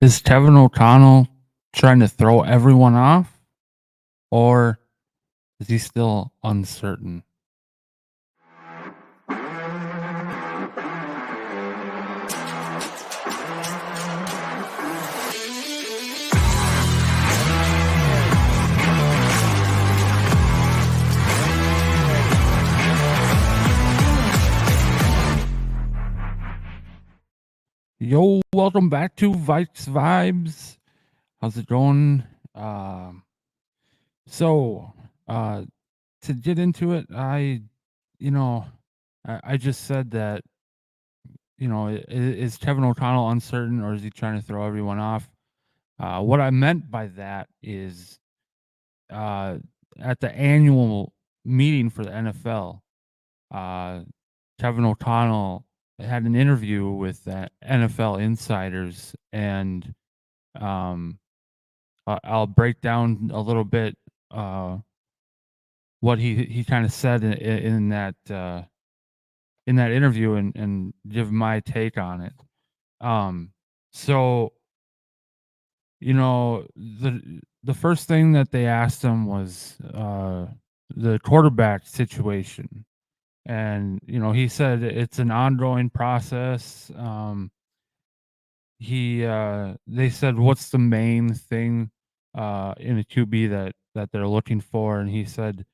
Is Kevin O'Connell trying to throw everyone off, or is he still uncertain? Yo, welcome back to Vikes Vibes. How's it going? Um, so, uh, to get into it, you know, I just said that, is Kevin O'Connell uncertain or is he trying to throw everyone off? What I meant by that is, uh, at the annual meeting for the NFL, uh, Kevin O'Connell had an interview with NFL insiders, and um, I'll break down a little bit what he kind of said in that interview, and give my take on it. Um, so the first thing that they asked him was the quarterback situation. And he said it's an ongoing process. They said, what's the main thing in a QB that they're looking for? And he said,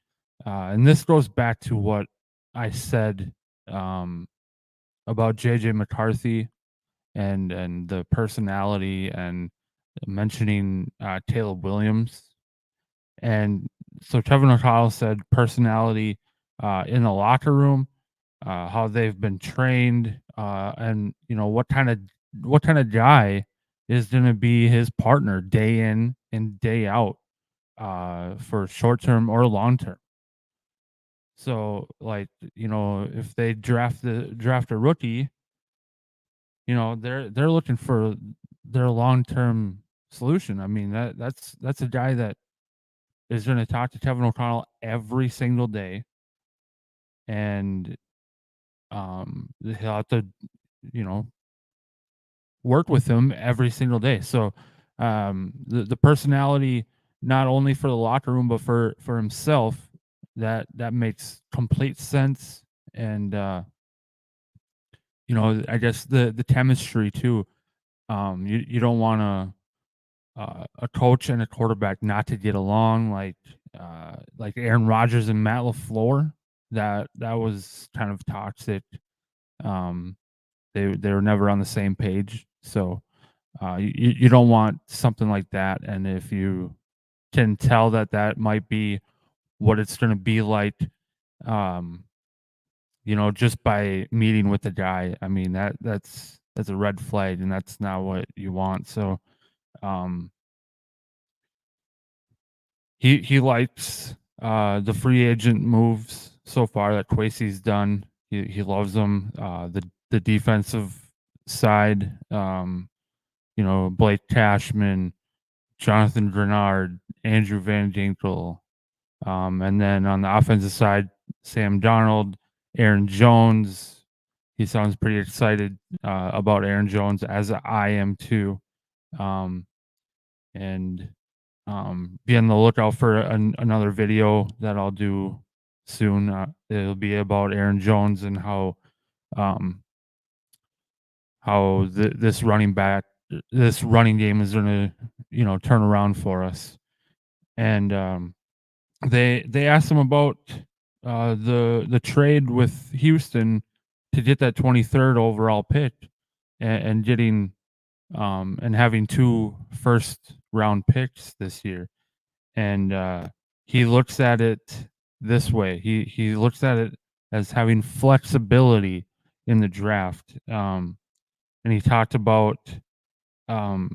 and this goes back to what I said um about JJ McCarthy and the personality, and mentioning Caleb Williams. And so Kevin O'Connell said personality in the locker room, how they've been trained, and what kind of guy is going to be his partner day in and day out, for short term or long term. So, like, if they draft a rookie, they're looking for their long term solution. I mean, that's a guy that is going to talk to Kevin O'Connell every single day, and he'll have to, you know, work with him every single day. So, the personality, not only for the locker room but for himself, that makes complete sense. And I guess the chemistry too. You don't want a coach and a quarterback not to get along, like Aaron Rodgers and Matt LaFleur. That was kind of toxic. Um, they were never on the same page. So you don't want something like that. And if you can tell that might be what it's going to be like, um, just by meeting with the guy, I mean that's a red flag, and that's not what you want. So um, he likes the free agent moves so far that Kwesi's done. He loves them. The defensive side, Blake Cashman, Jonathan Grenard, Andrew Van Ginkel, and then on the offensive side, Sam Darnold, Aaron Jones. He sounds pretty excited about Aaron Jones, as I am too. Um, and be on the lookout for another video that I'll do soon. It'll be about Aaron Jones and um, how this running game is going to turn around for us. And they asked him about the trade with Houston to get that 23rd overall pick, and getting and having two first round picks this year. And he looks at it this way. He looks at it as having flexibility in the draft. And he talked about, um,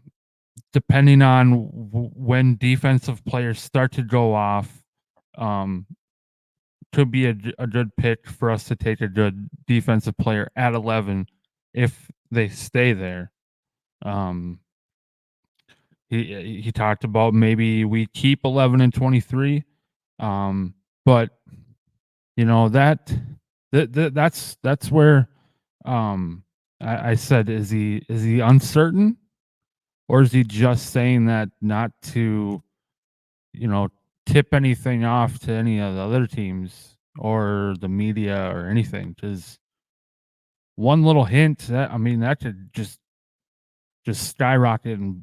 depending on when defensive players start to go off, um, could be a good pick for us to take a good defensive player at 11 if they stay there. Um, he talked about maybe we keep 11 and 23, but that's where I said, is he uncertain, or is he just saying that not to, you know, tip anything off to any of the other teams or the media or anything? Because one little hint that I mean that could just skyrocket and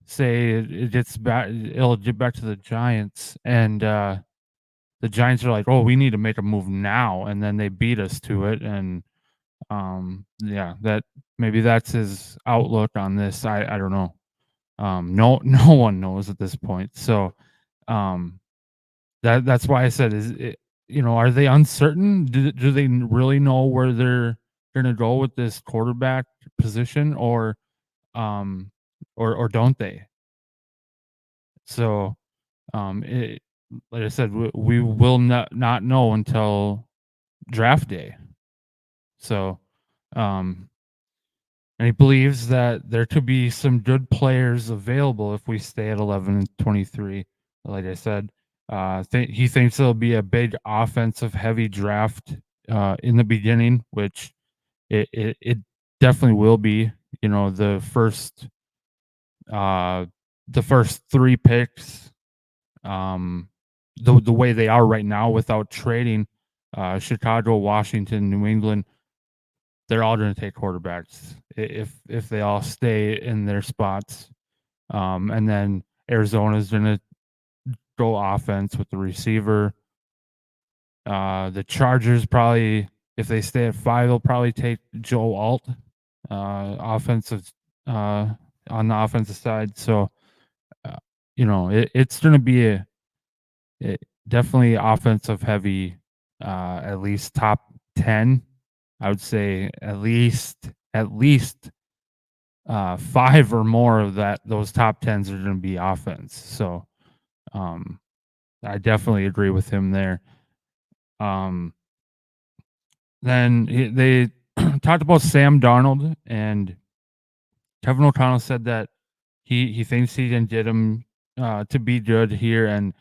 say it gets back, it'll get back to the Giants, and the Giants are like, oh, we need to make a move now, and then they beat us to it, and yeah, that maybe that's his outlook on this. I don't know. No no one knows at this point. So um that's why I said, is it, are they uncertain? Do they really know where they're gonna go with this quarterback position, um or don't they? So it, like I said, we will not know until draft day. So um and he believes that there could be some good players available if we stay at 11 and 23. Like I said, he thinks it'll be a big offensive heavy draft in the beginning, which it definitely will be. You know, uh, the first three picks, um, the way they are right now without trading, Chicago, Washington, New England, they're all going to take quarterbacks if they all stay in their spots. And then Arizona's going to go offense with the receiver. The Chargers probably, if they stay at 5, they'll probably take Joe Alt, offensive, uh, on the offensive side. So, uh, it's going to be it, definitely offensive heavy, at least top 10. I would say at least 5 or more of those top 10s are going to be offense. So, um, I definitely agree with him there. Um, then they talked about Sam Darnold, and Kevin O'Connell said that he thinks he can get him to be good here, and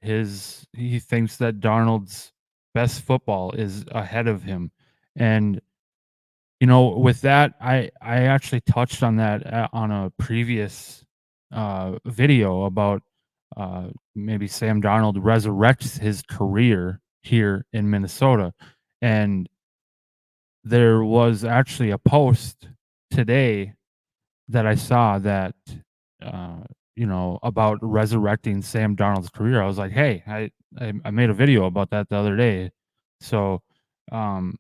he thinks that Darnold's best football is ahead of him. And with that, I actually touched on that on a previous video about maybe Sam Darnold resurrects his career here in Minnesota, and there was actually a post today that I saw that about resurrecting Sam Darnold's career. I was like, hey, I made a video about that the other day, so um,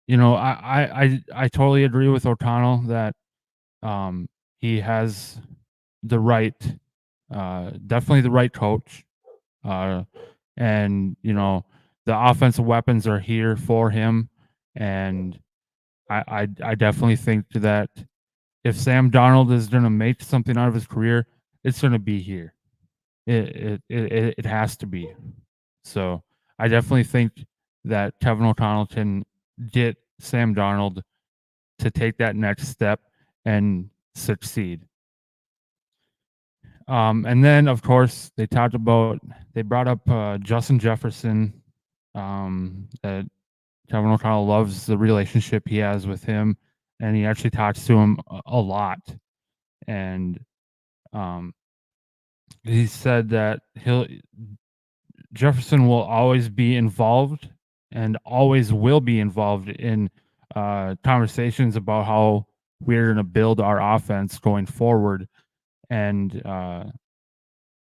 I totally agree with O'Connell that he has the right, definitely the right coach, uh, and the offensive weapons are here for him, and I definitely think that if Sam Darnold is going to make something out of his career, it's going to be here. It has to be. So I definitely think that Kevin O'Connell can get Sam Darnold to take that next step and succeed. And then, of course, they brought up Justin Jefferson. That Kevin O'Connell loves the relationship he has with him, and he actually talks to him a lot. And um, he said that Jefferson will always be involved and always will be involved in conversations about how we're going to build our offense going forward, and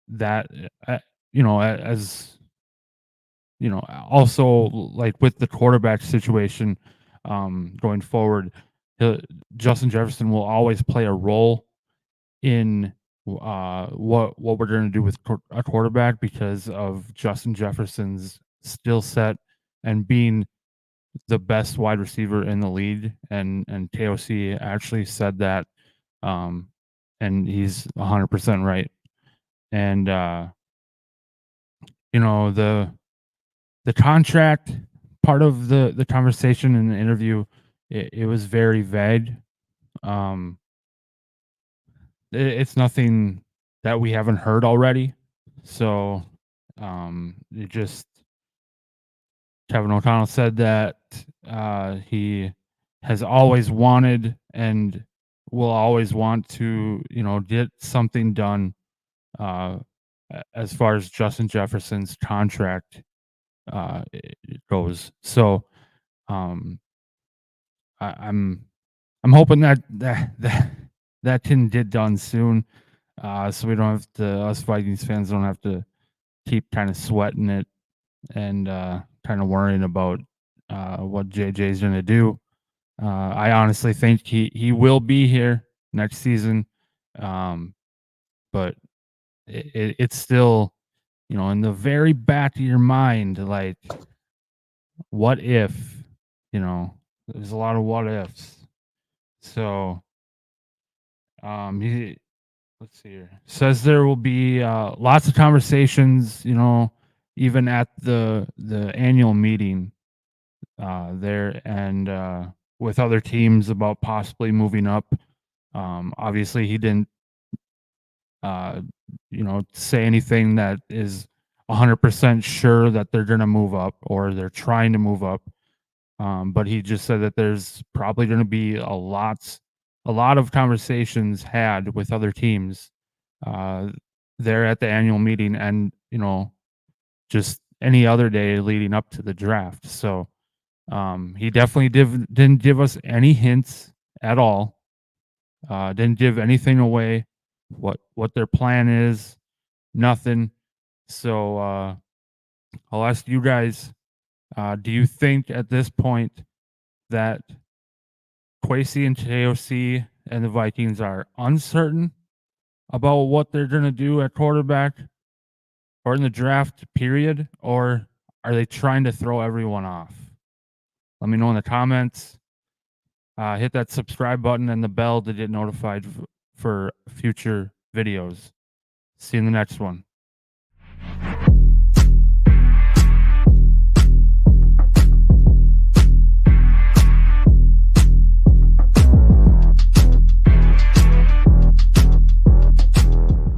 that as also like with the quarterback situation going forward, he'll- Justin Jefferson will always play a role in what we're going to do with a quarterback because of Justin Jefferson's skill set and being the best wide receiver in the league, and KOC actually said that, um and he's 100% right. And the contract part of the conversation in the interview, it was very vague. um it's nothing that we haven't heard already. So, it just Kevin O'Connell said that he has always wanted and will always want to, get something done, uh, as far as Justin Jefferson's contract, it goes. So, um, I'm hoping that can get done soon, so we don't have to us Vikings fans don't have to keep kind of sweating it and kind of worrying about what JJ's going to do. I honestly think he will be here next season, um, but it's still, in the very back of your mind, like, what if, you know, there's a lot of what ifs. So, he let's see here. Says there will be lots of conversations, even at the annual meeting there and with other teams about possibly moving up. Obviously, he didn't, uh, say anything that is 100% sure that they're going to move up or they're trying to move up. But he just said that there's probably going to be a lot of conversations had with other teams uh, there at the annual meeting, and just any other day leading up to the draft. So he definitely didn't give us any hints at all. Didn't give anything away. What their plan is, nothing. So I'll ask you guys: do you think at this point that Kwesi and KOC and the Vikings are uncertain about what they're going to do at quarterback or in the draft period, or are they trying to throw everyone off? Let me know in the comments. Hit that subscribe button and the bell to get notified for future videos. See you in the next one.